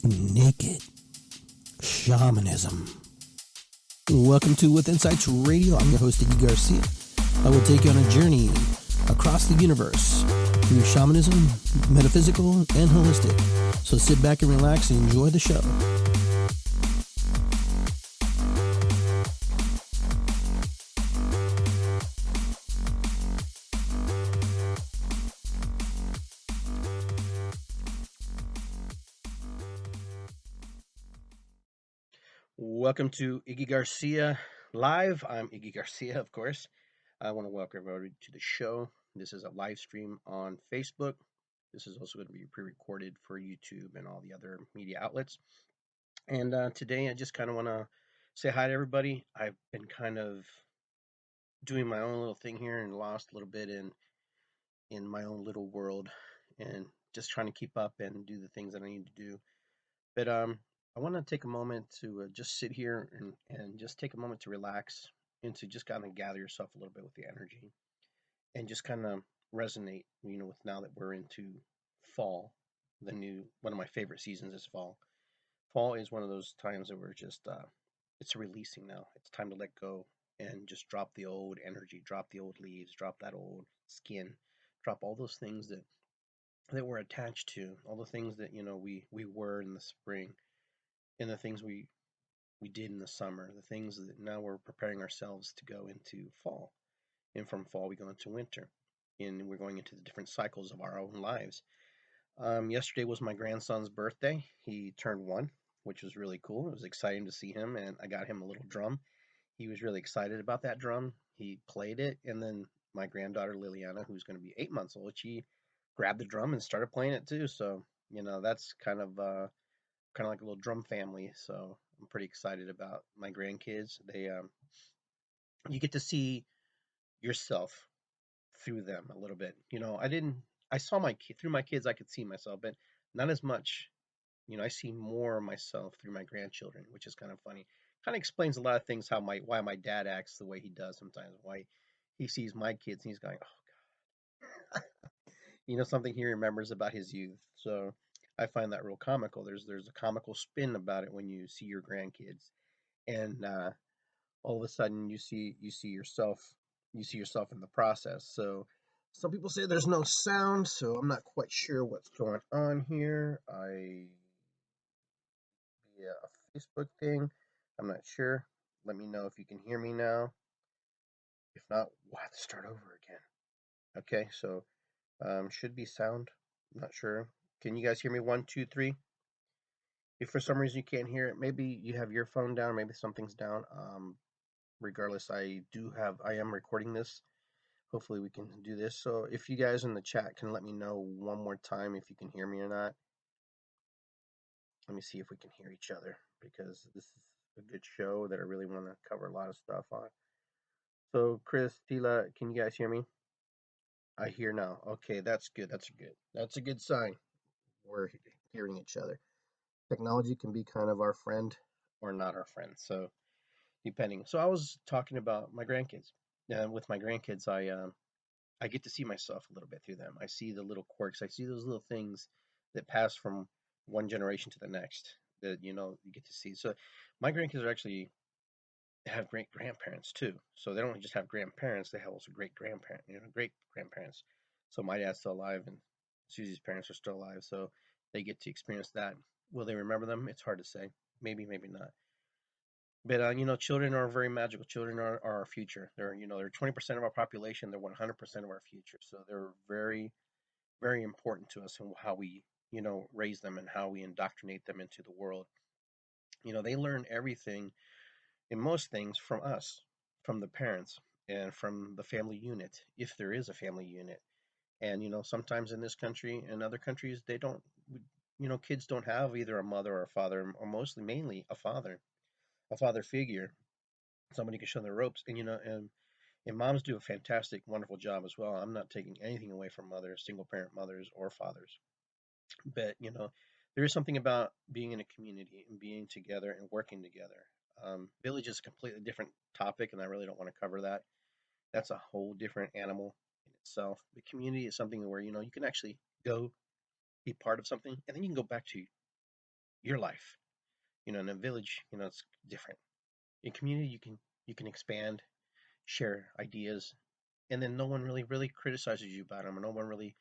naked shamanism. Welcome to With Insights Radio. I'm your host, Iggy Garcia. I will take you on a journey across the universe through shamanism, metaphysical, and holistic. So sit back and relax and enjoy the show. Welcome to Iggy Garcia Live. I'm Iggy Garcia, of course. I want to welcome everybody to the show. This is a live stream on Facebook. This is also going to be pre-recorded for YouTube and all the other media outlets. And today I just kind of want to say hi to everybody. I've been kind of doing my own little thing here and lost a little bit in my own little world and just trying to keep up and do the things that I need to do. But I want to take a moment to just sit here and just take a moment to relax and to just kind of gather yourself a little bit with the energy and just kind of resonate, with now that we're into fall, one of my favorite seasons is fall. Fall is one of those times that we're just, it's releasing now. It's time to let go and just drop the old energy, drop the old leaves, drop that old skin, drop all those things that we're attached to, all the things that, we were in the spring and the things we did in the summer, the things that now we're preparing ourselves to go into fall. And from fall, we go into winter. And we're going into the different cycles of our own lives. Yesterday was my grandson's birthday. He turned 1, which was really cool. It was exciting to see him, and I got him a little drum. He was really excited about that drum. He played it, and then my granddaughter Liliana, who's going to be 8 months old, she grabbed the drum and started playing it too. So that's kind of like a little drum family. So I'm pretty excited about my grandkids. You get to see yourself through them a little bit. I saw through my kids, I could see myself, but not as much. I see more of myself through my grandchildren, which is kind of funny. Kind of explains a lot of things why my dad acts the way he does sometimes, why he sees my kids and he's going, oh, something he remembers about his youth. So I find that real comical. There's a comical spin about it when you see your grandkids, and all of a sudden you see yourself in the process. So some people say there's no sound, so I'm not quite sure what's going on here. Via a Facebook thing. I'm not sure. Let me know if you can hear me now. If not, we'll have to start over again. Okay, so should be sound. I'm not sure. Can you guys hear me? 1, 2, 3. If for some reason you can't hear it, maybe you have your phone down, maybe something's down. Regardless, I am recording this. Hopefully we can do this. So if you guys in the chat can let me know one more time if you can hear me or not. Let me see if we can hear each other, because this is a good show that I really want to cover a lot of stuff on. So Chris, Tila, can you guys hear me? I hear now. Okay, that's good. That's a good sign. We're hearing each other. Technology can be kind of our friend or not our friend. So depending. So I was talking about my grandkids. And with my grandkids, I get to see myself a little bit through them. I see the little quirks. I see those little things that pass from one generation to the next that you get to see. So my grandkids are actually have great grandparents too. So they don't just have grandparents; they have also great grandparents, great grandparents. So my dad's still alive, and Susie's parents are still alive. So they get to experience that. Will they remember them? It's hard to say. Maybe, maybe not. But children are very magical. Children are our future. They're 20% of our population. They're 100% of our future. So they're very, very important to us and how we, raise them and how we indoctrinate them into the world. They learn everything and most things from us, from the parents, and from the family unit, if there is a family unit. And sometimes in this country and other countries, they don't. Kids don't have either a mother or a father, or mostly mainly a father figure, somebody can show the ropes, and moms do a fantastic, wonderful job as well. I'm not taking anything away from mothers, single parent mothers or fathers, but there is something about being in a community and being together and working together. Village is a completely different topic, and I really don't want to cover that. That's a whole different animal in itself. The community is something where you can actually go be part of something, and then you can go back to your life. In a village, it's different. In community, you can expand, share ideas, and then no one really criticizes you about them, or no one really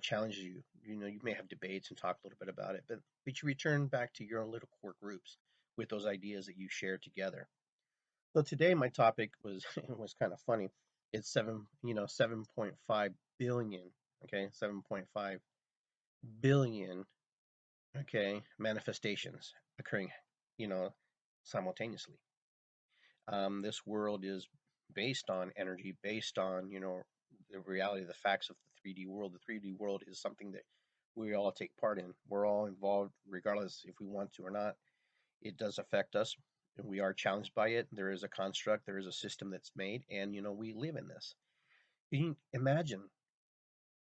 challenges you. You may have debates and talk a little bit about it, but you return back to your own little core groups with those ideas that you share together. So today my topic was it was kind of funny. It's 7.5 billion, okay, 7.5 billion, okay, manifestations occurring, you know, simultaneously. This world is based on energy, based on, the reality, the facts of the 3D world. The 3D world is something that we all take part in. We're all involved, regardless if we want to or not. It does affect us. We are challenged by it. There is a construct, there is a system that's made, and, we live in this. Can you imagine,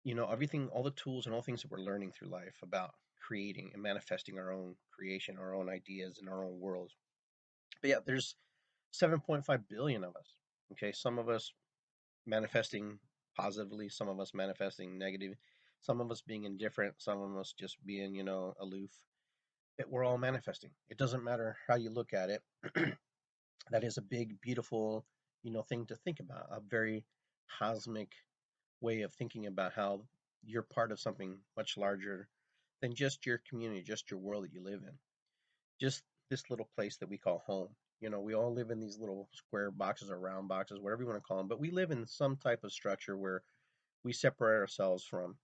everything, all the tools and all things that we're learning through life about creating and manifesting our own creation, our own ideas, and our own worlds? But yeah, there's 7.5 billion of us. Okay, some of us manifesting positively, some of us manifesting negative, some of us being indifferent, some of us just being, aloof. But we're all manifesting. It doesn't matter how you look at it. That is a big, beautiful, thing to think about. A very cosmic way of thinking about how you're part of something much larger than just your community, just your world that you live in, just this little place that we call home. We all live in these little square boxes or round boxes, whatever you want to call them, but we live in some type of structure where we separate ourselves from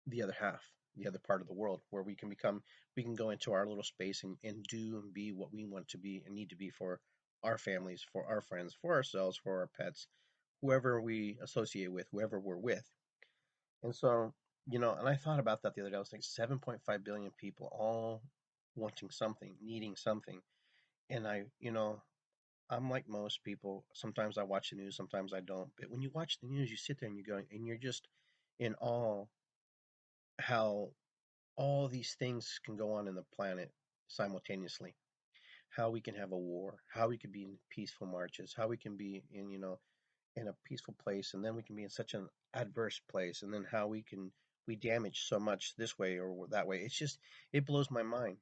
the other half, the other part of the world, where we can go into our little space and do and be what we want to be and need to be for our families, for our friends, for ourselves, for our pets, whoever we associate with, whoever we're with. And so, and I thought about that the other day. I was like 7.5 billion people all wanting something, needing something. And I'm like most people. Sometimes I watch the news, sometimes I don't. But when you watch the news, you sit there and you go, and you're just in awe how all these things can go on in the planet simultaneously. How we can have a war, how we can be in peaceful marches, how we can be in, in a peaceful place, and then we can be in such an adverse place, and then how we damage so much this way or that way. It blows my mind.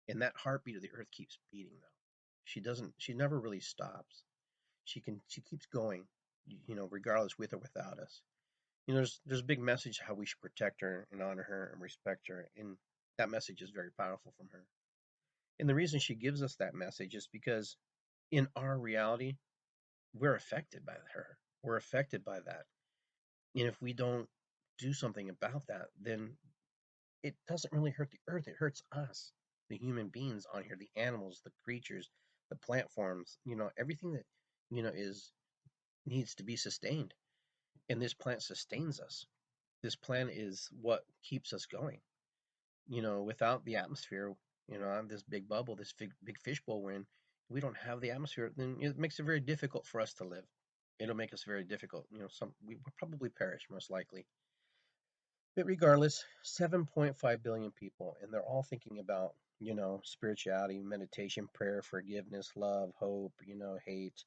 And that heartbeat of the earth keeps beating though. She never really stops. She keeps going, regardless, with or without us. There's a big message how we should protect her and honor her and respect her, and that message is very powerful from her. And the reason she gives us that message is because in our reality, we're affected by her. We're affected by that. And if we don't do something about that, then it doesn't really hurt the earth. It hurts us, the human beings on here, the animals, the creatures, the plant forms, everything that, is needs to be sustained. And this plant sustains us. This plant is what keeps us going. Without the atmosphere, this big bubble, this big fishbowl we're in, we don't have the atmosphere, then it makes it very difficult for us to live. It'll make us very difficult. We will probably perish most likely. But regardless, 7.5 billion people, and they're all thinking about, spirituality, meditation, prayer, forgiveness, love, hope, hate,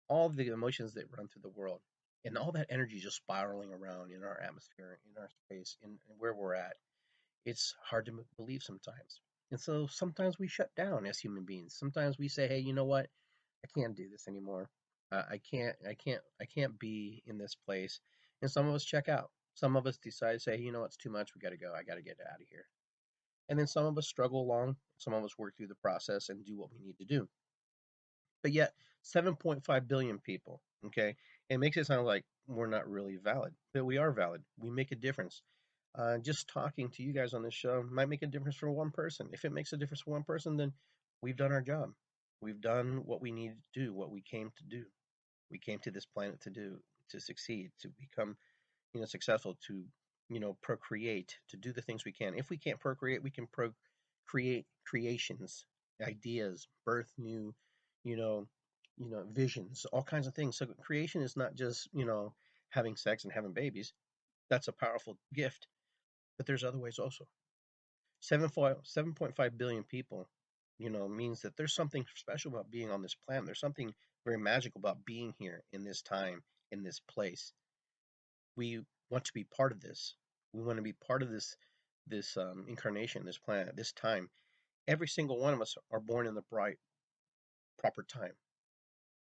all the emotions that run through the world. And all that energy just spiraling around in our atmosphere, in our space, in where we're at. It's hard to believe sometimes. And so sometimes we shut down as human beings. Sometimes we say, hey, you know what? I can't do this anymore. I can't be in this place. And some of us check out. Some of us decide to say, it's too much. We got to go. I got to get out of here. And then some of us struggle along. Some of us work through the process and do what we need to do. But yet, 7.5 billion people, okay? It makes it sound like we're not really valid, but we are valid. We make a difference. Just talking to you guys on this show might make a difference for one person. If it makes a difference for one person, then we've done our job. We've done what we need to do, what we came to do. We came to this planet to do, to succeed, to become, successful, to, procreate, to do the things we can. If we can't procreate, we can create creations, ideas, birth new, you know, visions, all kinds of things. So creation is not just, having sex and having babies. That's a powerful gift, but there's other ways also. 7.5 billion people, means that there's something special about being on this planet. There's something very magical about being here in this time, in this place. We want to be part of this. We want to be part of this incarnation, this planet, this time. Every single one of us are born in the bright, proper time.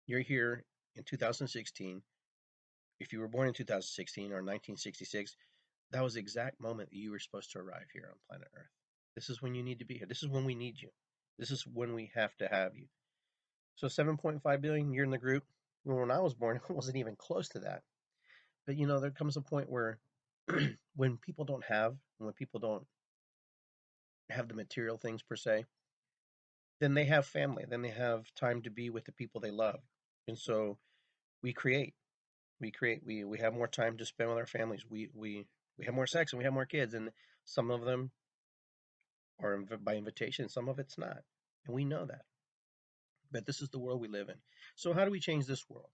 You're here in 2016. If you were born in 2016 or 1966, that was the exact moment that you were supposed to arrive here on planet Earth. This is when you need to be here. This is when we need you. This is when we have to have you. So 7.5 billion, you're in the group. When I was born, it wasn't even close to that. But there comes a point where when people don't have, when people don't have the material things per se, then they have family. Then they have time to be with the people they love. And so we create. We have more time to spend with our families. We have more sex and we have more kids, and some of them are by invitation, some of it's not, and we know that. But this is the world we live in. So how do we change this world?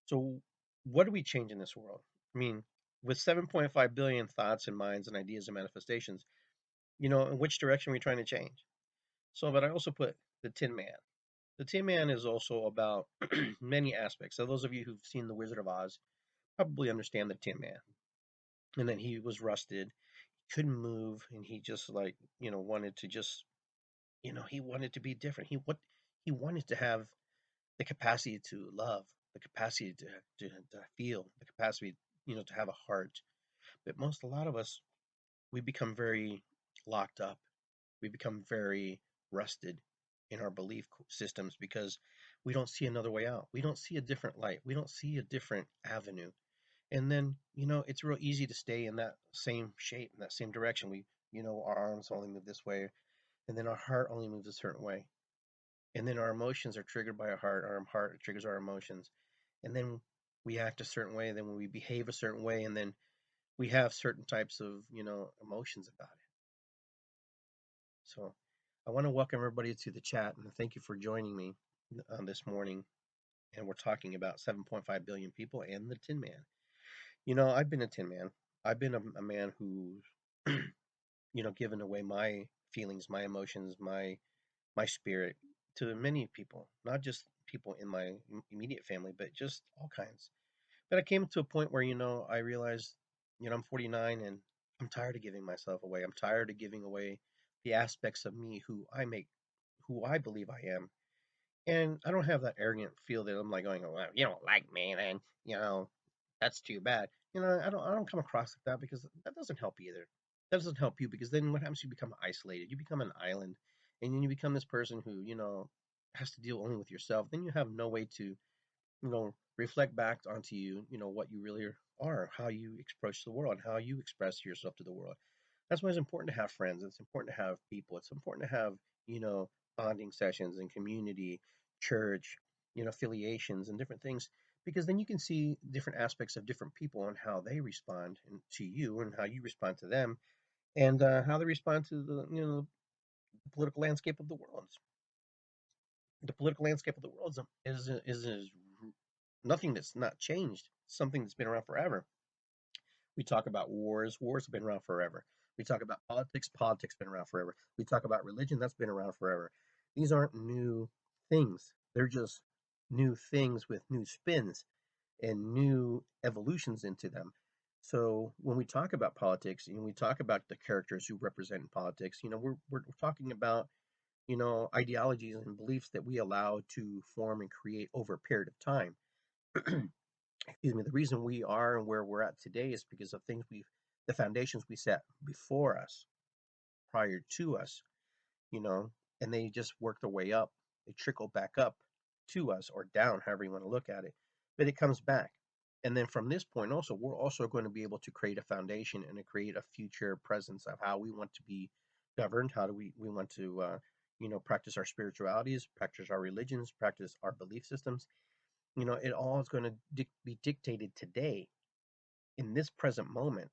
So what do we change in this world? I mean, with 7.5 billion thoughts and minds and ideas and manifestations, in which direction are we trying to change? So, but I also put the Tin Man. The Tin Man is also about many aspects. So those of you who've seen The Wizard of Oz probably understand the Tin Man. And then he was rusted, couldn't move, and he just like, wanted to just, he wanted to be different. He wanted to have the capacity to love, the capacity to feel, the capacity, to have a heart. But a lot of us, we become very locked up. We become very rusted in our belief systems because we don't see another way out. We don't see a different light. We don't see a different avenue. And then, it's real easy to stay in that same shape, in that same direction. Our arms only move this way, and then our heart only moves a certain way. And then our emotions are triggered by our heart triggers our emotions. And then we act a certain way, then when we behave a certain way, and then we have certain types of, emotions about it. So I want to welcome everybody to the chat and thank you for joining me this morning. And we're talking about 7.5 billion people and the Tin Man. I've been a Tin Man. I've been a man who's, given away my feelings, my emotions, my spirit to many people, not just people in my immediate family, but just all kinds. But I came to a point where, I realized, I'm 49 and I'm tired of giving myself away. I'm tired of giving away the aspects of me who I believe I am. And I don't have that arrogant feel that I'm like going, well, you don't like me, then, that's too bad. I don't come across like that because that doesn't help either. That doesn't help you because then what happens? You become isolated. You become an island, and then you become this person who has to deal only with yourself. Then you have no way to reflect back onto what you really are, how you approach the world, how you express yourself to the world. That's why it's important to have friends. It's important to have people. It's important to have, you know, bonding sessions and community, church, affiliations and different things, because then you can see different aspects of different people and how they respond to you and how you respond to them and how they respond to the political landscape of the world. The political landscape of the world is nothing that's not changed. Something that's been around forever. We talk about wars. Wars have been around forever. We talk about politics. Politics have been around forever. We talk about religion. That's been around forever. These aren't new things. They're just new things with new spins and new evolutions into them. So when we talk about politics and we talk about the characters who represent politics, we're talking about ideologies and beliefs that we allow to form and create over a period of time. Excuse me, the reason we are and where we're at today is because of the foundations we set before us, prior to us, you know, and they just work their way up. They trickle back up to us or down, however you want to look at it. But it comes back. And then from this point also, we're also going to be able to create a foundation and to create a future presence of how we want to be governed. How do we want to, practice our spiritualities, practice our religions, practice our belief systems. It all is going to be dictated today in this present moment,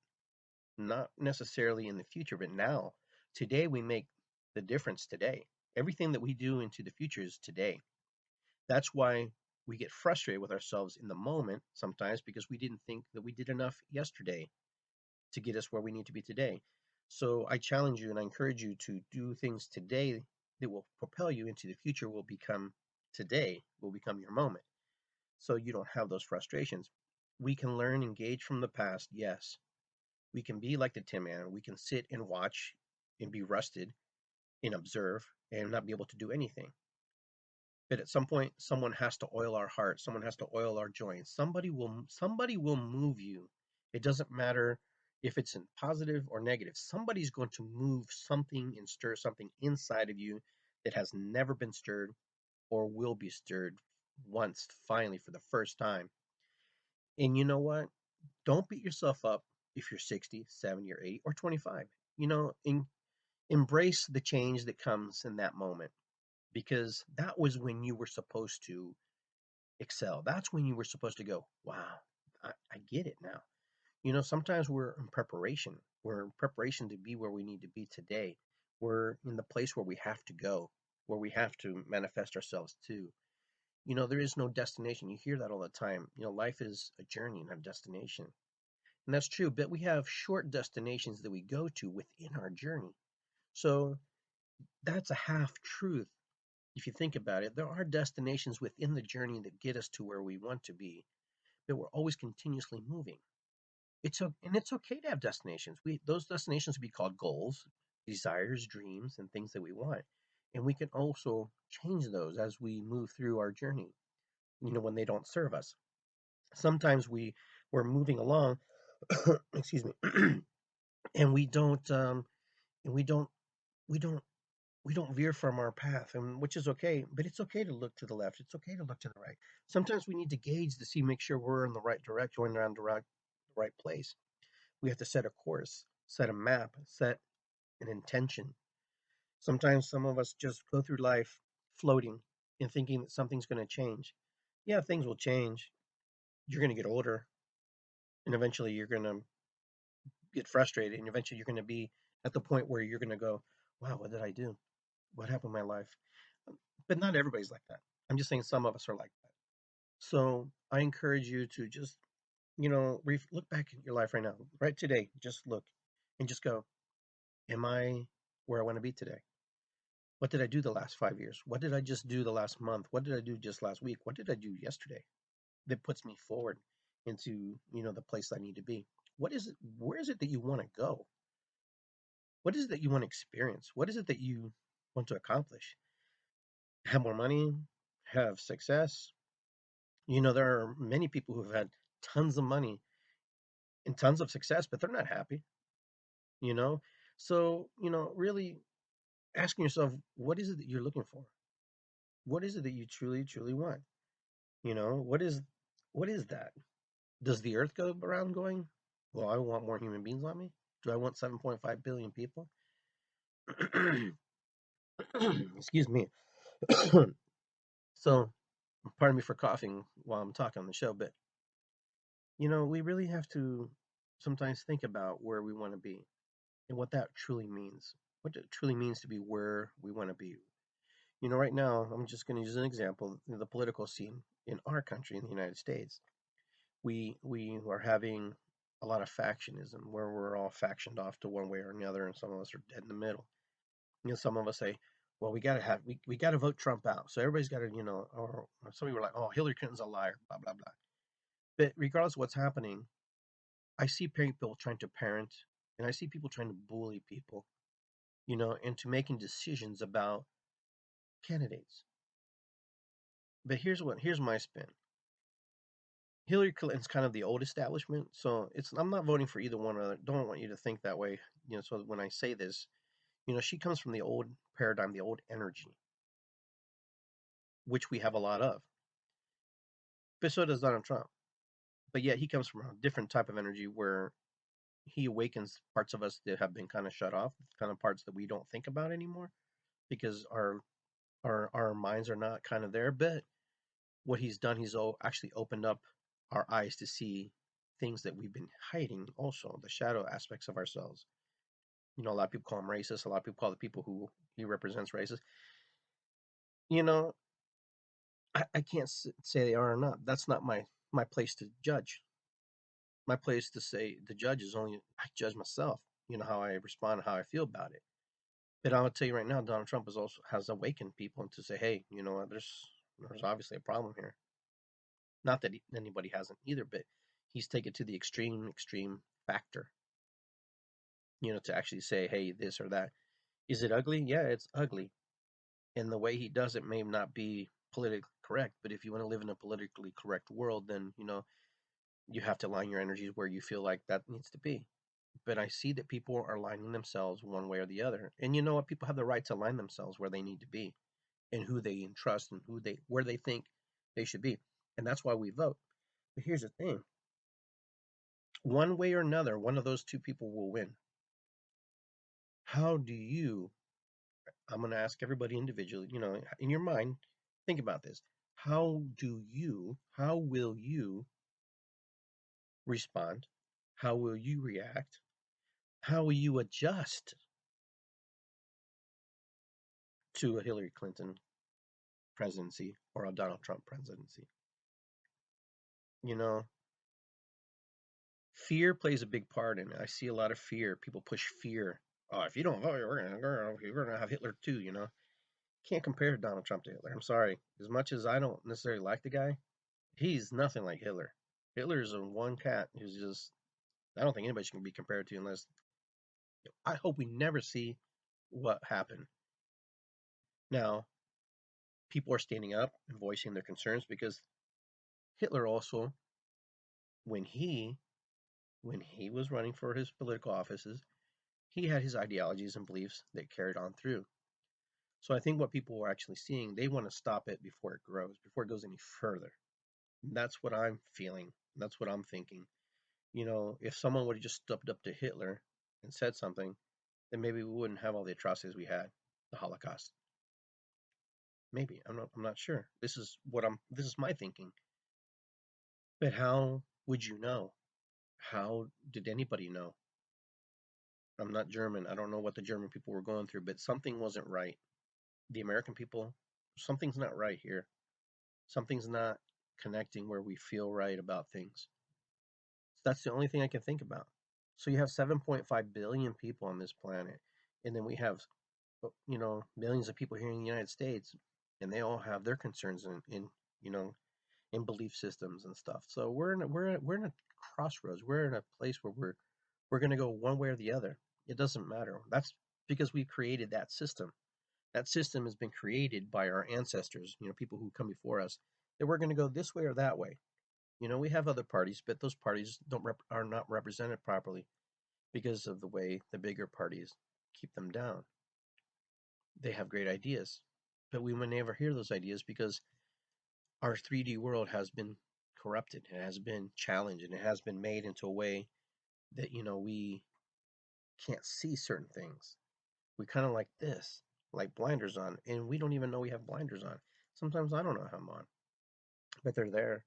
not necessarily in the future, but now. Today, we make the difference today. Everything that we do into the future is today. That's why we get frustrated with ourselves in the moment sometimes because we didn't think that we did enough yesterday to get us where we need to be today. So I challenge you and I encourage you to do things today that will propel you into the future, will become today, will become your moment. So you don't have those frustrations. We can learn, engage from the past, yes. We can be like the Tin Man. We can sit and watch and be rusted and observe and not be able to do anything. But at some point, someone has to oil our heart. Someone has to oil our joints. Somebody will move you. It doesn't matter if it's in positive or negative. Somebody's going to move something and stir something inside of you that has never been stirred or will be stirred once, finally, for the first time. And you know what? Don't beat yourself up if you're 60, 70, or 80, or 25. Embrace the change that comes in that moment, because that was when you were supposed to excel. That's when you were supposed to go, wow, I get it now. Sometimes we're in preparation. We're in preparation to be where we need to be today. We're in the place where we have to go, where we have to manifest ourselves to. There is no destination. You hear that all the time. Life is a journey, not a destination. And that's true, but we have short destinations that we go to within our journey. So that's a half truth. If you think about it, there are destinations within the journey that get us to where we want to be, but we're always continuously moving. And it's okay to have destinations. Those destinations would be called goals, desires, dreams, and things that we want. And we can also change those as we move through our journey, when they don't serve us. Sometimes we're moving along, excuse me, and we don't we don't veer from our path, and which is okay. But it's okay to look to the left. It's okay to look to the right. Sometimes we need to gauge to see, make sure we're in the right direction, going around the right place. We have to set a course, set a map, set an intention. Sometimes some of us just go through life floating and thinking that something's going to change. Yeah, things will change. You're going to get older, and eventually you're going to get frustrated, and eventually you're going to be at the point where you're going to go, wow, what did I do? What happened in my life? But not everybody's like that. I'm just saying some of us are like that. So I encourage you to just, look back at your life right now, right today. Just look and just go, am I where I want to be today? What did I do the last 5 years? What did I just do the last month? What did I do just last week? What did I do yesterday that puts me forward into, the place I need to be? What is it? Where is it that you want to go? What is it that you want to experience? What is it that you want to accomplish? Have more money? Have success? There are many people who have had tons of money and tons of success, but they're not happy, you know? So, really asking yourself, what is it that you're looking for? What is it that you truly, truly want? What is that? Does the earth go around going, well, I want more human beings on me? Do I want 7.5 billion people? Excuse me. So, pardon me for coughing while I'm talking on the show, but we really have to sometimes think about where we want to be and what that truly means. What it truly means to be where we want to be. Right now, I'm just going to use an example, the political scene in our country, in the United States. We are having a lot of factionism where we're all factioned off to one way or another, and some of us are dead in the middle. Some of us say, well, we got to vote Trump out. So everybody's got to, or some people are like, oh, Hillary Clinton's a liar, blah blah blah. But regardless of what's happening, I see people trying to parent, and I see people trying to bully people, into making decisions about candidates. But here's my spin. Hillary Clinton's kind of the old establishment, so I'm not voting for either one. Or don't want you to think that way. So when I say this, she comes from the old paradigm, the old energy, which we have a lot of. But so does Donald Trump. But yet he comes from a different type of energy where he awakens parts of us that have been kind of shut off, kind of parts that we don't think about anymore because our minds are not kind of there. But what he's done, he's actually opened up our eyes to see things that we've been hiding, also the shadow aspects of ourselves. A lot of people call him racist. A lot of people call the people who he represents racist. You know, I can't say they are or not. That's not my place to judge. My place to say the judge is only I judge myself. How I respond, how I feel about it. But I'll tell you right now, Donald Trump has awakened people to say, hey, you know what? There's obviously a problem here. Not that anybody hasn't either, but he's taken to the extreme factor. To actually say, hey, this or that. Is it ugly? Yeah, it's ugly. And the way he does it may not be politically correct, but if you want to live in a politically correct world, then, you have to align your energies where you feel like that needs to be. But I see that people are aligning themselves one way or the other. And you know what? People have the right to align themselves where they need to be and who they entrust and where they think they should be. And that's why we vote. But here's the thing. One way or another, one of those two people will win. How do you I'm going to ask everybody individually, in your mind, think about this. How will you respond? How will you react? How will you adjust to a Hillary Clinton presidency or a Donald Trump presidency? You know, fear plays a big part in it. I see a lot of fear. People push fear. Oh, if you don't vote, we're gonna have Hitler too. Can't compare Donald Trump to Hitler. I'm sorry. As much as I don't necessarily like the guy, he's nothing like Hitler. Hitler's a one cat who's just I don't think anybody should be compared to unless I hope we never see what happened. Now, people are standing up and voicing their concerns because Hitler also, when he when he was running for his political offices, he had his ideologies and beliefs that carried on through. So I think what people are actually seeing, they want to stop it before it grows, before it goes any further. That's what I'm feeling. That's what I'm thinking. If someone would have just stepped up to Hitler and said something, then maybe we wouldn't have all the atrocities we had, the Holocaust. Maybe. I'm not sure. This is my thinking. But how would you know? How did anybody know? I'm not German. I don't know what the German people were going through, but something wasn't right. The American people, something's not right here. Something's not connecting where we feel right about things. That's the only thing I can think about. So you have 7.5 billion people on this planet, and then we have, millions of people here in the United States, and they all have their concerns you know, in belief systems and stuff. So we're in a crossroads. We're in a place where we're going to go one way or the other. It doesn't matter. That's because we created that system. That system has been created by our ancestors, people who come before us, that we're going to go this way or that way. We have other parties, but those parties are not represented properly because of the way the bigger parties keep them down. They have great ideas, but we will never hear those ideas because our 3D world has been corrupted. It has been challenged, and it has been made into a way that we can't see certain things. We kind of like this, like blinders on, and we don't even know we have blinders on. Sometimes I don't know how I'm on, but they're there.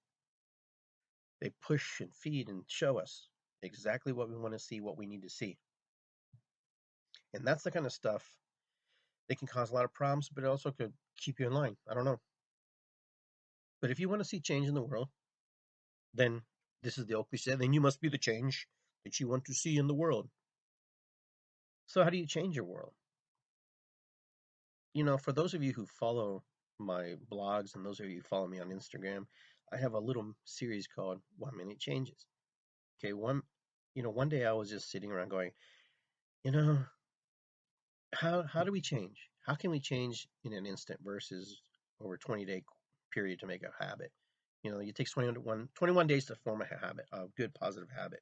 They push and feed and show us exactly what we want to see, what we need to see. And that's the kind of stuff that can cause a lot of problems, but it also could keep you in line. I don't know. But if you want to see change in the world, then this is the old cliche, then you must be the change that you want to see in the world. So how do you change your world? For those of you who follow my blogs and those of you who follow me on Instagram, I have a little series called 1 Minute Changes. Okay, one day I was just sitting around going, you know, how do we change? How can we change in an instant versus over a 20-day period to make a habit? It takes 21 days to form a habit, a good positive habit,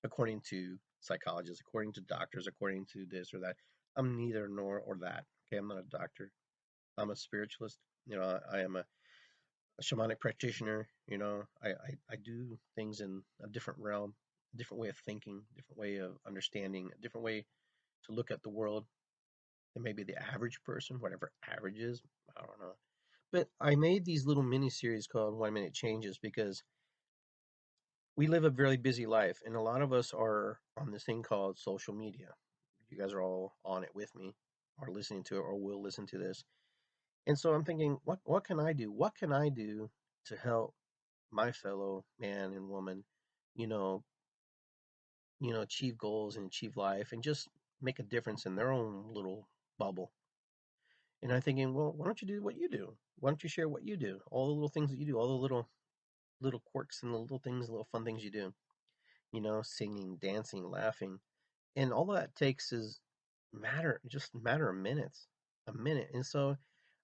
according to psychologists, according to doctors, according to this or that. I'm neither nor or that. Okay, I'm not a doctor. I'm a spiritualist. I am a shamanic practitioner. I do things in a different realm, a different way of thinking, different way of understanding, a different way to look at the world than maybe the average person, whatever average is. I don't know. But I made these little mini series called 1 Minute Changes because we live a very busy life, and a lot of us are on this thing called social media. You guys are all on it with me, or listening to it, or will listen to this. And so I'm thinking, what can I do? What can I do to help my fellow man and woman, you know, achieve goals and achieve life, and just make a difference in their own little bubble? And I'm thinking, well, why don't you do what you do? Why don't you share what you do? All the little things that you do, all the little quirks and the little things, little fun things you do. Singing, dancing, laughing. And all that takes is just matter of minutes, a minute. And so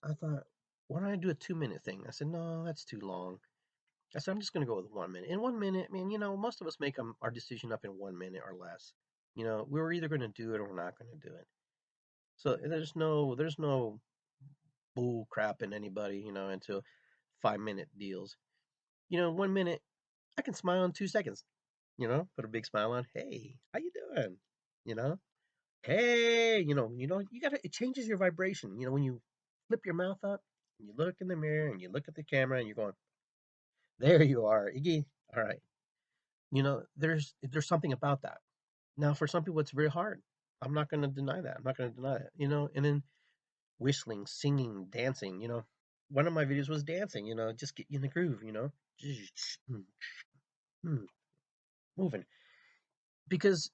I thought, why don't I do a 2 minute thing? I said, no, that's too long. I said, I'm just going to go with 1 minute. In 1 minute, I mean, most of us make our decision up in 1 minute or less. We're either going to do it or we're not going to do it. So there's no bull crap in anybody, into 5 minute deals. 1 minute, I can smile in 2 seconds. Put a big smile on. Hey, how you doing? You know, hey, you gotta. It changes your vibration. When you flip your mouth up, and you look in the mirror, and you look at the camera, and you're going, there you are, Iggy. All right. There's something about that. Now, for some people, it's very hard. I'm not going to deny that. I'm not going to deny it. And then whistling, singing, dancing. One of my videos was dancing. Just get in the groove. Moving, because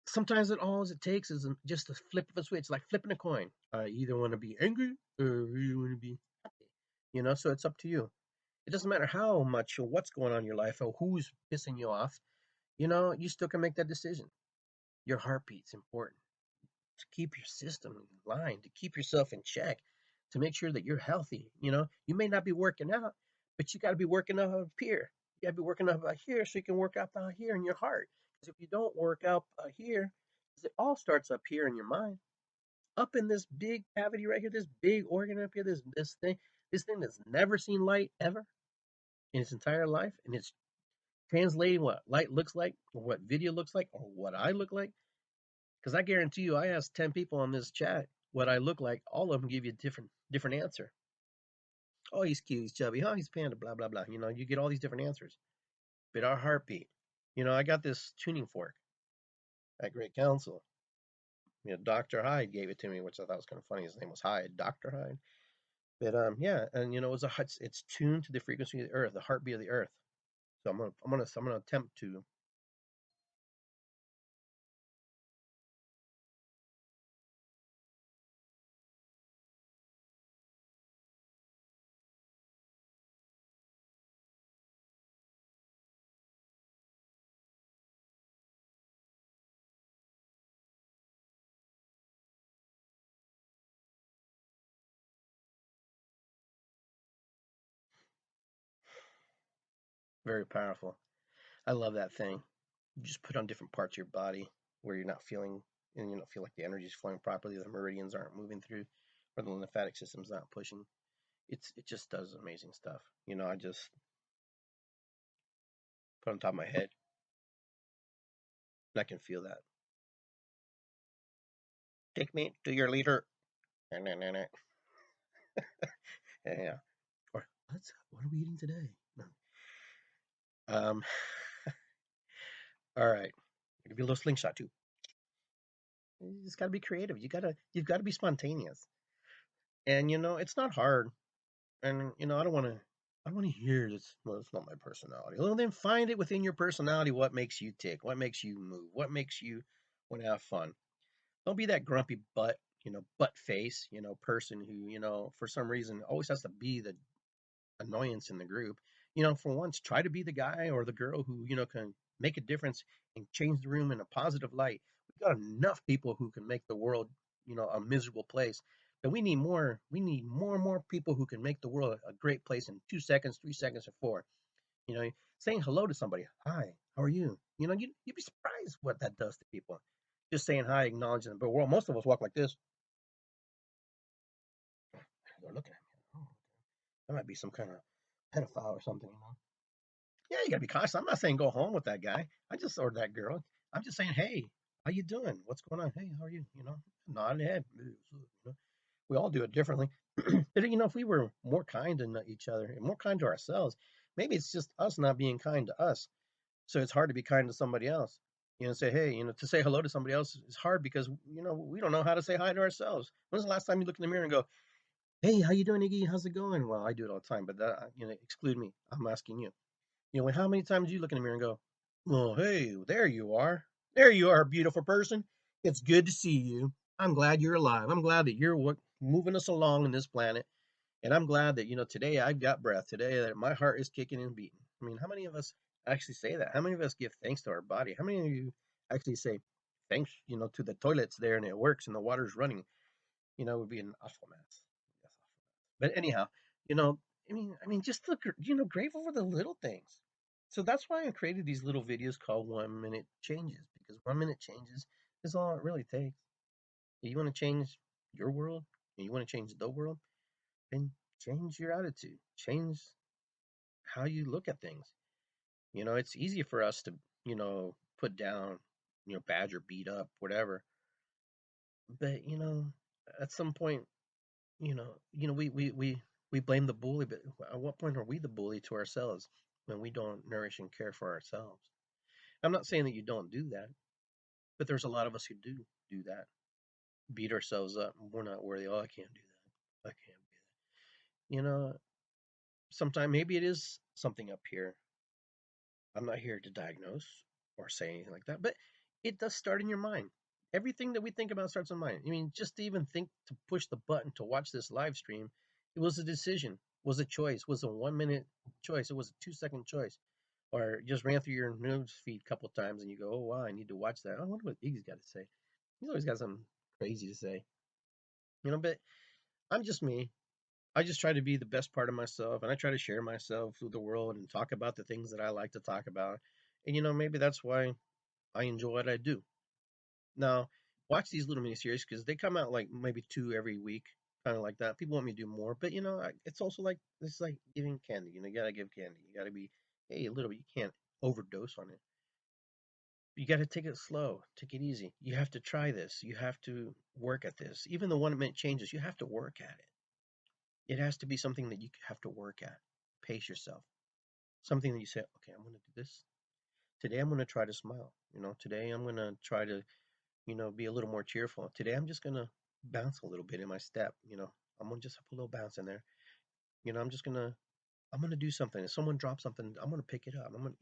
sometimes all it takes is just a flip of a switch, like flipping a coin. You either want to be angry or you want to be happy. So it's up to you. It doesn't matter how much or what's going on in your life or who's pissing you off. You still can make that decision. Your heartbeat's important to keep your system in line, to keep yourself in check, to make sure that you're healthy. You may not be working out, but you got to be working out up here. You got to be working out here so you can work out out here in your heart. Because if you don't work out here, it all starts up here in your mind, up in this big cavity right here, this big organ up here, this thing that's never seen light ever in its entire life, and it's translating what light looks like, or what video looks like, or what I look like. Because I guarantee you, I asked 10 people on this chat what I look like. All of them give you a different answer. Oh, he's cute, he's chubby. Oh, he's panda, blah, blah, blah. You get all these different answers. But our heartbeat. I got this tuning fork at Great Council. Dr. Hyde gave it to me, which I thought was kind of funny. His name was Hyde, Dr. Hyde. But yeah, and it's tuned to the frequency of the earth, the heartbeat of the earth. So I'm gonna attempt to. Very powerful. I love that thing. You just put on different parts of your body where you're not feeling, and you don't feel like the energy is flowing properly, the meridians aren't moving through, or the lymphatic system's not pushing. It just does amazing stuff. I just put on top of my head, and I can feel that. Take me to your leader. Yeah. Or what are we eating today? No. Um. All right. Give you a little slingshot too. You just gotta be creative. You've gotta be spontaneous. And it's not hard. And I don't want to hear this. Well, it's not my personality. Well, then find it within your personality. What makes you tick? What makes you move? What makes you want to have fun? Don't be that grumpy butt face, person who, for some reason always has to be the annoyance in the group. For once, try to be the guy or the girl who, can make a difference and change the room in a positive light. We've got enough people who can make the world, a miserable place. But we need more and more people who can make the world a great place in 2 seconds, 3 seconds, or four. You know, saying hello to somebody. Hi, how are you? You'd be surprised what that does to people. Just saying hi, acknowledging them. But most of us walk like this. They're looking at me. Oh, that might be some kind of pedophile or something. Yeah, you gotta be cautious. I'm not saying go home with that guy. I just or that girl. I'm just saying, hey, how you doing? What's going on? Hey, how are you? Nod head. We all do it differently. But if we were more kind to each other and more kind to ourselves, maybe it's just us not being kind to us. So it's hard to be kind to somebody else. Say, hey, to say hello to somebody else is hard because we don't know how to say hi to ourselves. When's the last time you look in the mirror and go, hey, how you doing, Iggy? How's it going? Well, I do it all the time, but that exclude me. I'm asking you. How many times do you look in the mirror and go, well, hey, there you are. There you are, beautiful person. It's good to see you. I'm glad you're alive. I'm glad that you're moving us along in this planet. And I'm glad that, today I've got breath. Today that my heart is kicking and beating. I mean, how many of us actually say that? How many of us give thanks to our body? How many of you actually say, thanks, to the toilets there and it works and the water's running, it would be an awful mess. Yes, awful mess. But anyhow, you know, just look, grateful for the little things. So that's why I created these little videos called 1 minute changes, because 1 minute changes is all it really takes. If you want to change your world and you want to change the world, then change your attitude, change how you look at things. It's easy for us to, put down, badge or beat up, whatever. But, at some point, we blame the bully, but at what point are we the bully to ourselves when we don't nourish and care for ourselves? I'm not saying that you don't do that, but there's a lot of us who do that, beat ourselves up. We're not worthy. Oh, I can't do that. I can't do that. Sometimes maybe it is something up here. I'm not here to diagnose or say anything like that, but it does start in your mind. Everything that we think about starts in mind. Just to even think to push the button to watch this live stream, it was a decision, was a choice, was a 1 minute choice, it was a 2 second choice, or just ran through your news feed a couple times and you go, oh wow, I need to watch that. I wonder what Iggy's got to say. He's always got something crazy to say, but I'm just me. I just try to be the best part of myself, and I try to share myself with the world and talk about the things that I like to talk about. And maybe that's why I enjoy what I do. Now, watch these little miniseries because they come out like maybe two every week, kind of like that. People want me to do more, but it's also like it's like giving candy. You gotta give candy. You gotta be a little bit. You can't overdose on it. You got to take it slow, take it easy. You have to try this. You have to work at this. Even the 1 minute changes, you have to work at it. It has to be something that you have to work at. Pace yourself. Something that you say, okay, I'm going to do this. Today I'm going to try to smile. Today I'm going to try to, be a little more cheerful. Today I'm just going to bounce a little bit in my step. I'm going to just put a little bounce in there. I'm going to do something. If someone drops something, I'm going to pick it up. I'm going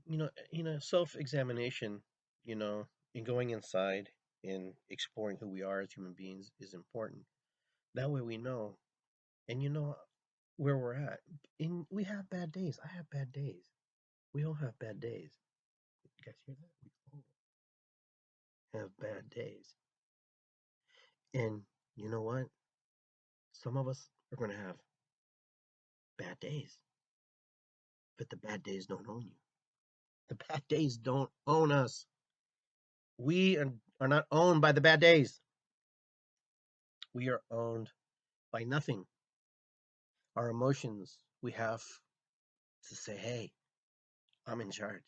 to, self-examination, you know, and going inside and exploring who we are as human beings is important. That way we know, and where we're at. And we have bad days. I have bad days. We all have bad days. You guys hear that? We all have bad days. And you know what? Some of us are going to have bad days, but the bad days don't own you. The bad days don't own us. We are not owned by the bad days. We are owned by nothing. Our emotions, we have to say, hey, I'm in charge.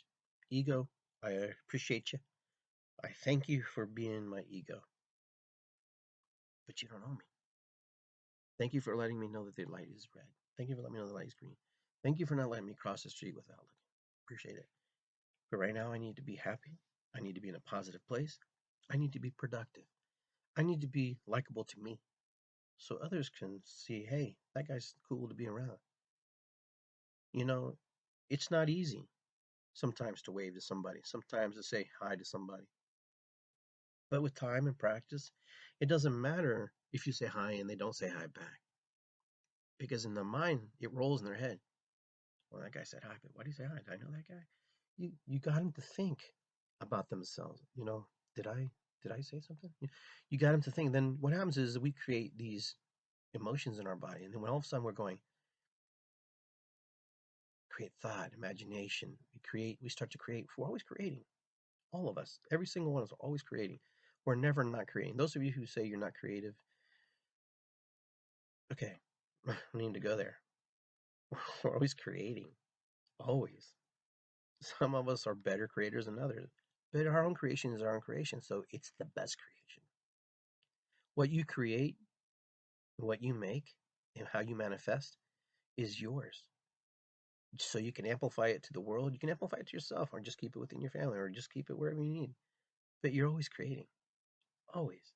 Ego, I appreciate you. I thank you for being my ego, but you don't own me. Thank you for letting me know that the light is red. Thank you for letting me know the light is green. Thank you for not letting me cross the street without looking. Appreciate it. But right now, I need to be happy. I need to be in a positive place. I need to be productive. I need to be likable to me so others can see, hey, that guy's cool to be around. You know, it's not easy sometimes to wave to somebody, sometimes to say hi to somebody. But with time and practice, it doesn't matter if you say hi and they don't say hi back. Because in the mind, it rolls in their head. Well, that guy said hi, but why do you say hi? Did I know that guy? You got them to think about themselves. Did I say something? You got them to think. Then what happens is we create these emotions in our body, and then when all of a sudden we're going create thought, imagination. We start to create. We're always creating. All of us, every single one of us, are always creating. We're never not creating. Those of you who say you're not creative, okay, we need to go there. We're always creating, always. Some of us are better creators than others, but our own creation is our own creation, so it's the best creation. What you create, what you make, and how you manifest is yours. So you can amplify it to the world, you can amplify it to yourself, or just keep it within your family, or just keep it wherever you need. But you're always creating, always.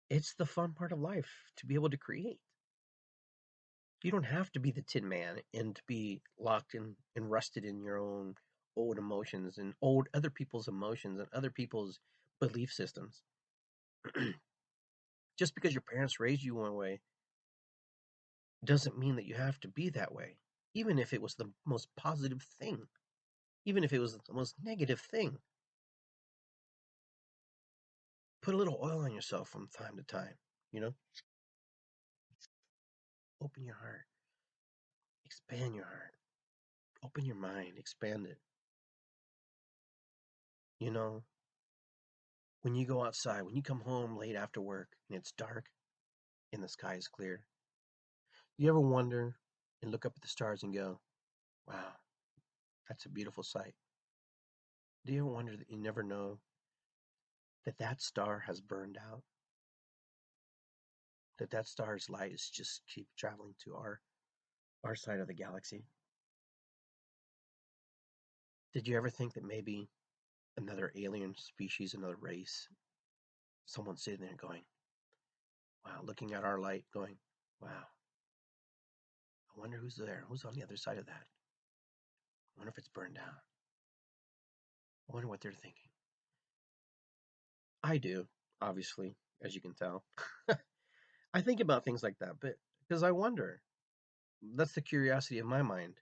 It's the fun part of life to be able to create. You don't have to be the Tin Man and to be locked in and rusted in your own old emotions and old other people's emotions and other people's belief systems. Just because your parents raised you one way doesn't mean that you have to be that way. Even if it was the most positive thing, even if it was the most negative thing, Put a little oil on yourself from time to time. You know, open your heart, expand your heart, open your mind, expand it. You know, when you go outside, when you come home late after work and it's dark and the sky is clear, do you ever wonder and look up at the stars and go, wow, that's a beautiful sight? Do you ever wonder that you never know that that star has burned out? That that star's light is just keep traveling to our side of the galaxy? Did you ever think that maybe another alien species, another race, someone sitting there going, wow, looking at our light, going, wow, I wonder who's there, who's on the other side of that? I wonder if it's burned down. I wonder what they're thinking. I do, obviously, as you can tell. I think about things like that, but because I wonder, that's the curiosity of my mind.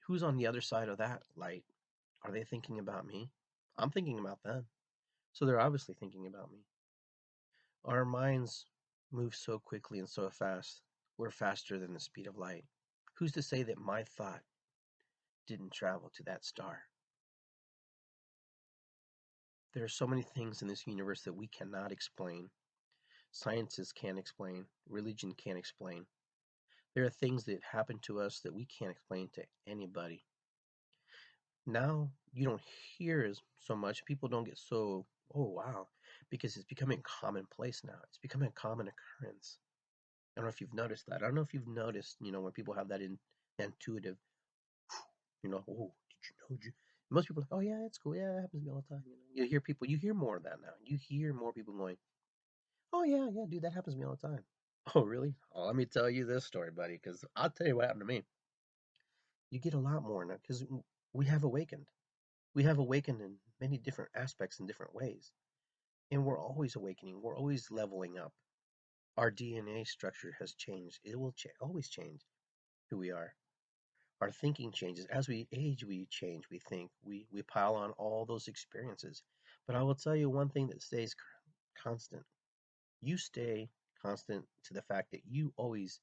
Who's on the other side of that light? Are they thinking about me? I'm thinking about them. So they're obviously thinking about me. Our minds move so quickly and so fast. We're faster than the speed of light. Who's to say that my thought didn't travel to that star? There are so many things in this universe that we cannot explain. Scientists can't explain. Religion can't explain. There are things that happen to us that we can't explain to anybody. Now you don't hear as so much. People don't get so, oh wow, because it's becoming commonplace now. It's becoming a common occurrence. I don't know if you've noticed that. I don't know if you've noticed, when people have that intuitive, oh, did you know? Most people are like, oh yeah, it's cool. Yeah, it happens to me all the time. You hear people, you hear more of that now. You hear more people going, oh yeah, yeah, dude, that happens to me all the time. Oh really? Oh, let me tell you this story, buddy, because I'll tell you what happened to me. You get a lot more now because we have awakened. We have awakened in many different aspects in different ways. And we're always awakening. We're always leveling up. Our DNA structure has changed. It will always change who we are. Our thinking changes. As we age, we change. We think. We pile on all those experiences. But I will tell you one thing that stays constant. You stay constant to the fact that you always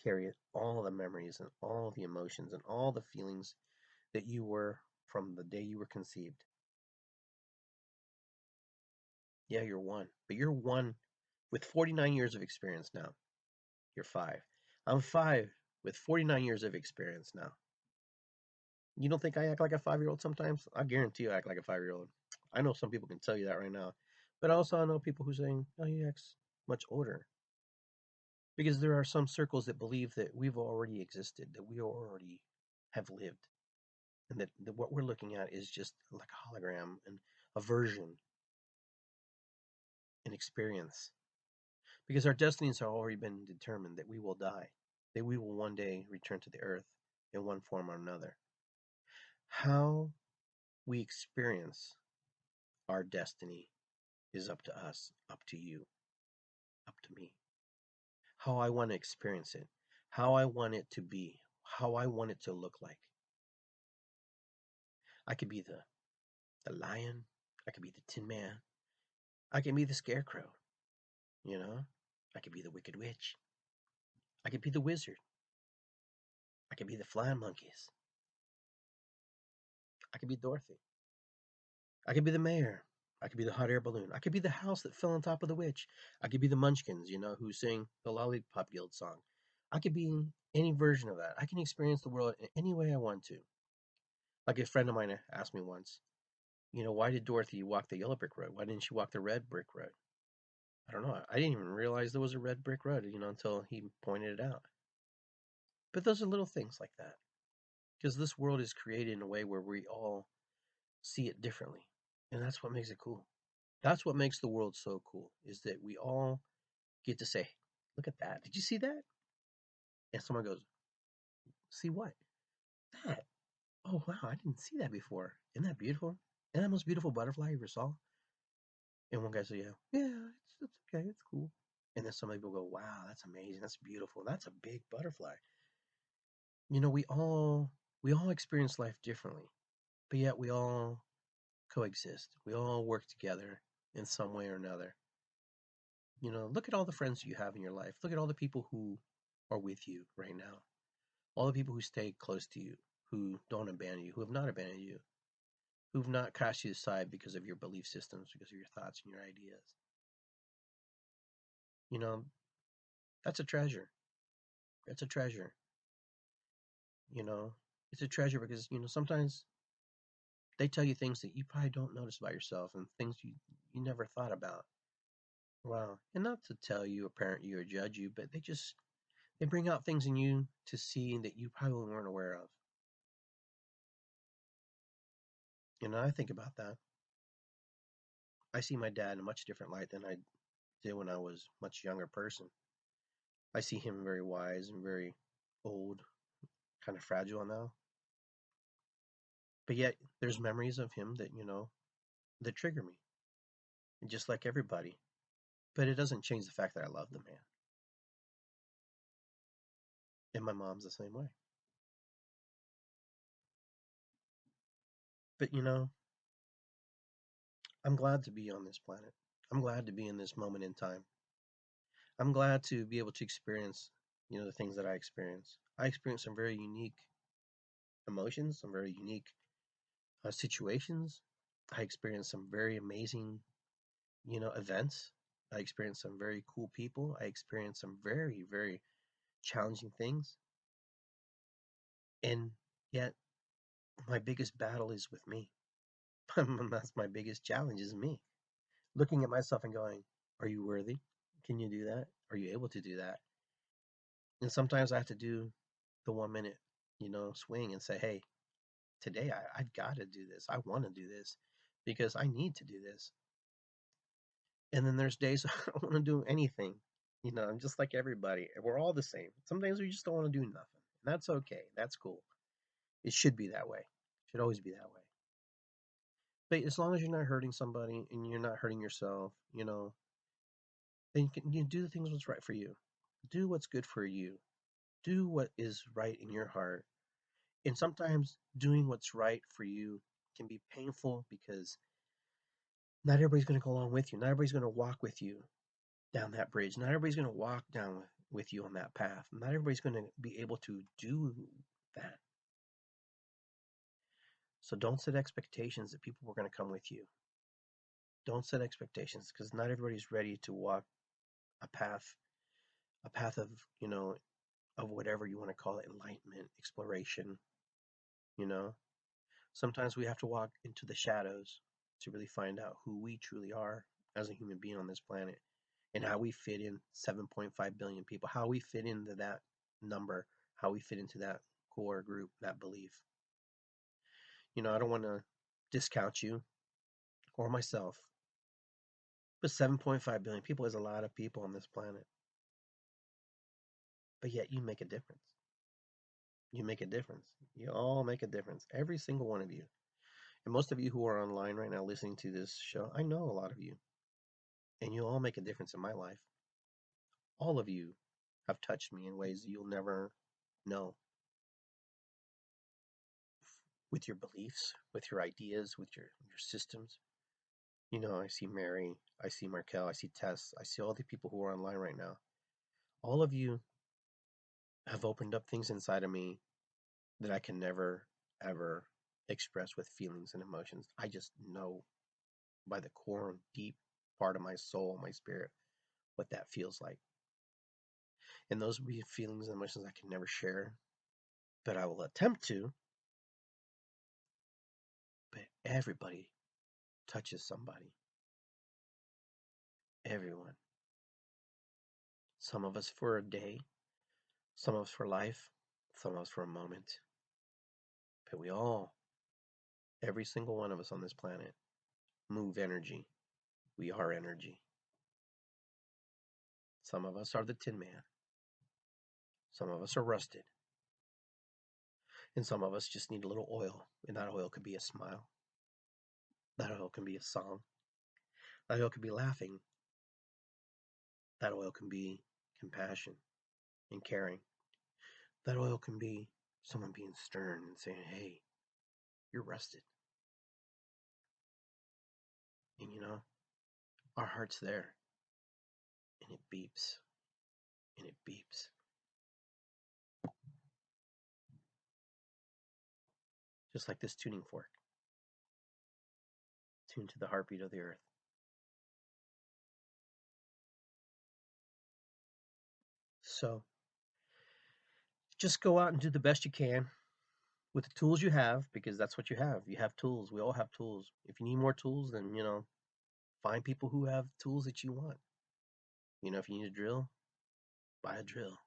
carry all the memories and all the emotions and all the feelings that you were from the day you were conceived. Yeah, you're one, but you're one with 49 years of experience now. You're five. I'm five with 49 years of experience now. You don't think I act like a 5-year-old sometimes? I guarantee you I act like a 5-year-old. I know some people can tell you that right now. But also I know people who saying, oh, he acts much older. Because there are some circles that believe that we've already existed, that we already have lived. And that what we're looking at is just like a hologram and a version, an experience. Because our destinies have already been determined that we will die, that we will one day return to the earth in one form or another. How we experience our destiny is up to us, up to you, up to me. How I want to experience it, how I want it to be, how I want it to look like. I could be the lion, I could be the Tin Man, I can be the Scarecrow, you know? I could be the Wicked Witch, I could be the Wizard, I could be the Flying Monkeys, I could be Dorothy, I could be the mayor, I could be the hot air balloon, I could be the house that fell on top of the witch, I could be the Munchkins, who sing the Lollipop Guild song. I could be any version of that. I can experience the world in any way I want to. Like a friend of mine asked me once, why did Dorothy walk the yellow brick road? Why didn't she walk the red brick road? I don't know. I didn't even realize there was a red brick road, until he pointed it out. But those are little things like that. Because this world is created in a way where we all see it differently. And that's what makes it cool. That's what makes the world so cool, is that we all get to say, look at that. Did you see that? And someone goes, see what? That. Oh, wow. I didn't see that before. Isn't that beautiful? Isn't that the most beautiful butterfly you ever saw? And one guy said, yeah, it's okay, it's cool. And then some people go, wow, that's amazing, that's beautiful, that's a big butterfly. We all experience life differently, but yet we all coexist. We all work together. in some way or another. Look at all the friends you have in your life. Look at all the people who are with you right now. All the people who stay close to you, who don't abandon you, who have not abandoned you, who've not cast you aside because of your belief systems, because of your thoughts and your ideas. You know, that's a treasure. It's a treasure. You know, it's a treasure because, sometimes they tell you things that you probably don't notice about yourself and things you never thought about. Wow. And not to tell you or parent you or judge you, but they bring out things in you to see that you probably weren't aware of. I think about that. I see my dad in a much different light than I did when I was a much younger person. I see him very wise and very old, kind of fragile now. But yet, there's memories of him that, that trigger me, and just like everybody. But it doesn't change the fact that I love the man. And my mom's the same way. But, I'm glad to be on this planet. I'm glad to be in this moment in time. I'm glad to be able to experience, the things that I experience. I experience some very unique emotions, some very unique situations. I experienced some very amazing, events. I experienced some very cool people. I experienced some very, very challenging things. And yet, my biggest battle is with me. That's my biggest challenge is me. Looking at myself and going, are you worthy? Can you do that? Are you able to do that? And sometimes I have to do the 1 minute, swing and say, hey, today I've got to do this. I want to do this because I need to do this. And then there's days I don't want to do anything. I'm just like everybody. We're all the same. Sometimes we just don't want to do nothing. And that's okay. That's cool. It should be that way. It should always be that way. But as long as you're not hurting somebody and you're not hurting yourself, then you do the things what's right for you. Do what's good for you. Do what is right in your heart. And sometimes doing what's right for you can be painful because not everybody's going to go along with you. Not everybody's going to walk with you down that bridge. Not everybody's going to walk down with you on that path. Not everybody's going to be able to do that. So don't set expectations that people are going to come with you. Don't set expectations because not everybody's ready to walk a path of, of whatever you want to call it, enlightenment, exploration, you know. Sometimes we have to walk into the shadows to really find out who we truly are as a human being on this planet and how we fit in 7.5 billion people, how we fit into that number, how we fit into that core group, that belief. I don't want to discount you or myself, but 7.5 billion people is a lot of people on this planet. But yet you make a difference. You make a difference. You all make a difference. Every single one of you. And most of you who are online right now listening to this show, I know a lot of you. And you all make a difference in my life. All of you have touched me in ways you'll never know. With your beliefs, with your ideas, with your systems. I see Mary, I see Markel, I see Tess, I see all the people who are online right now. All of you have opened up things inside of me that I can never, ever express with feelings and emotions. I just know by the core and deep part of my soul, my spirit, what that feels like. And those be feelings and emotions I can never share, but I will attempt to. But everybody touches somebody. Everyone. Some of us for a day, some of us for life, some of us for a moment. But we all, every single one of us on this planet, move energy. We are energy. Some of us are the Tin Man. Some of us are rusted. And some of us just need a little oil. And that oil could be a smile. That oil can be a song. That oil can be laughing. That oil can be compassion and caring. That oil can be someone being stern and saying, hey, you're rusted. And our heart's there, and it beeps, and it beeps. Just like this tuning fork, tuned to the heartbeat of the earth. So just go out and do the best you can with the tools you have, because that's what you have. You have tools. We all have tools. If you need more tools, then, find people who have tools that you want. If you need a drill, buy a drill.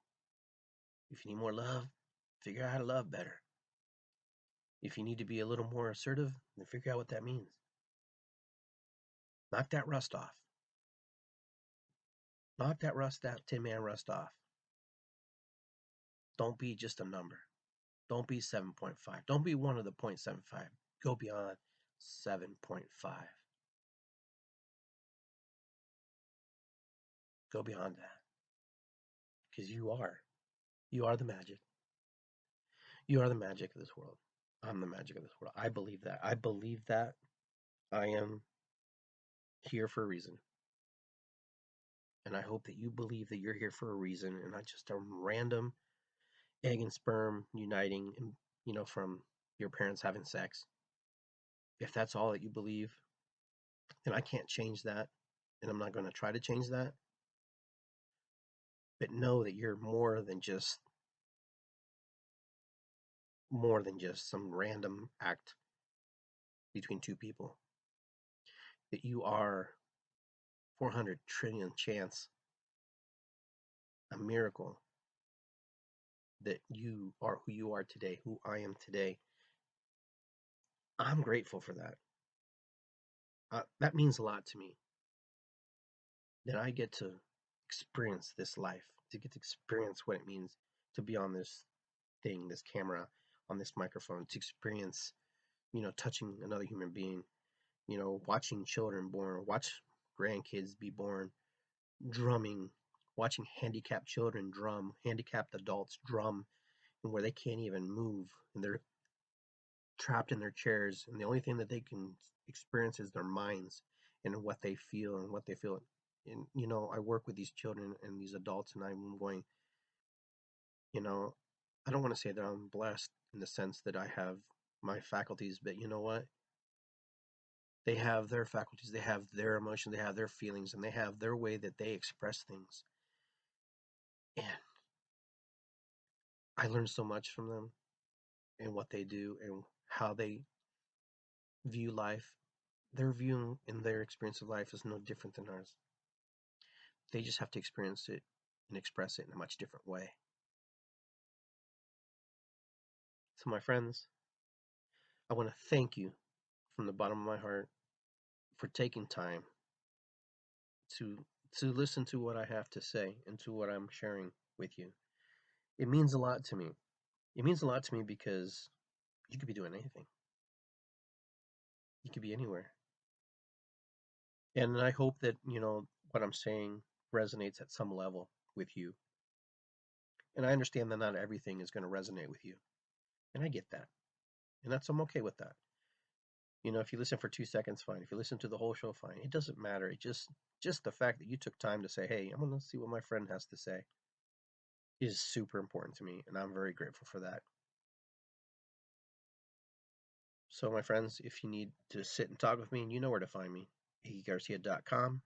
If you need more love, figure out how to love better. If you need to be a little more assertive, then figure out what that means. Knock that rust off. Knock that Tin Man rust off. Don't be just a number. Don't be 7.5. Don't be one of the 0.75. Go beyond 7.5. Go beyond that. Because you are. You are the magic. You are the magic of this world. I'm the magic of this world. I believe that. I believe that I am here for a reason. And I hope that you believe that you're here for a reason and not just a random egg and sperm uniting and, from your parents having sex. If that's all that you believe, then I can't change that. And I'm not going to try to change that. But know that you're more than just some random act between two people. That you are 400 trillion chance, a miracle, that you are who you are today, who I am today. I'm grateful for that. That means a lot to me. That I get to experience this life, to get to experience what it means to be on this thing, this camera, on this microphone, to experience, touching another human being, watching children born, watch grandkids be born, drumming, watching handicapped children drum, handicapped adults drum, and where they can't even move, and they're trapped in their chairs, and the only thing that they can experience is their minds and what they feel and what they feel. And I work with these children and these adults, and I'm going, I don't want to say that I'm blessed in the sense that I have my faculties, but you know what? They have their faculties, they have their emotions, they have their feelings, and they have their way that they express things. And I learn so much from them and what they do and how they view life. Their view and their experience of life is no different than ours. They just have to experience it and express it in a much different way. So, my friends, I want to thank you from the bottom of my heart for taking time to listen to what I have to say and to what I'm sharing with you. It means a lot to me. It means a lot to me because you could be doing anything. You could be anywhere. And I hope that, what I'm saying resonates at some level with you. And I understand that not everything is going to resonate with you. And I get that. And I'm okay with that. If you listen for 2 seconds, fine. If you listen to the whole show, fine. It doesn't matter. It just the fact that you took time to say, hey, I'm going to see what my friend has to say is super important to me. And I'm very grateful for that. So, my friends, if you need to sit and talk with me, you know where to find me. IggyGarcia.com.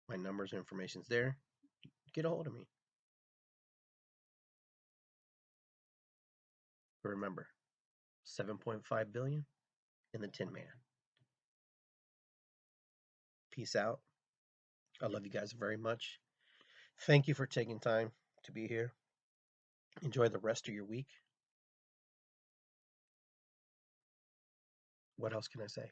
My numbers and information's there. Get a hold of me. But remember, 7.5 billion in the Tin Man. Peace out. I love you guys very much. Thank you for taking time to be here. Enjoy the rest of your week. What else can I say?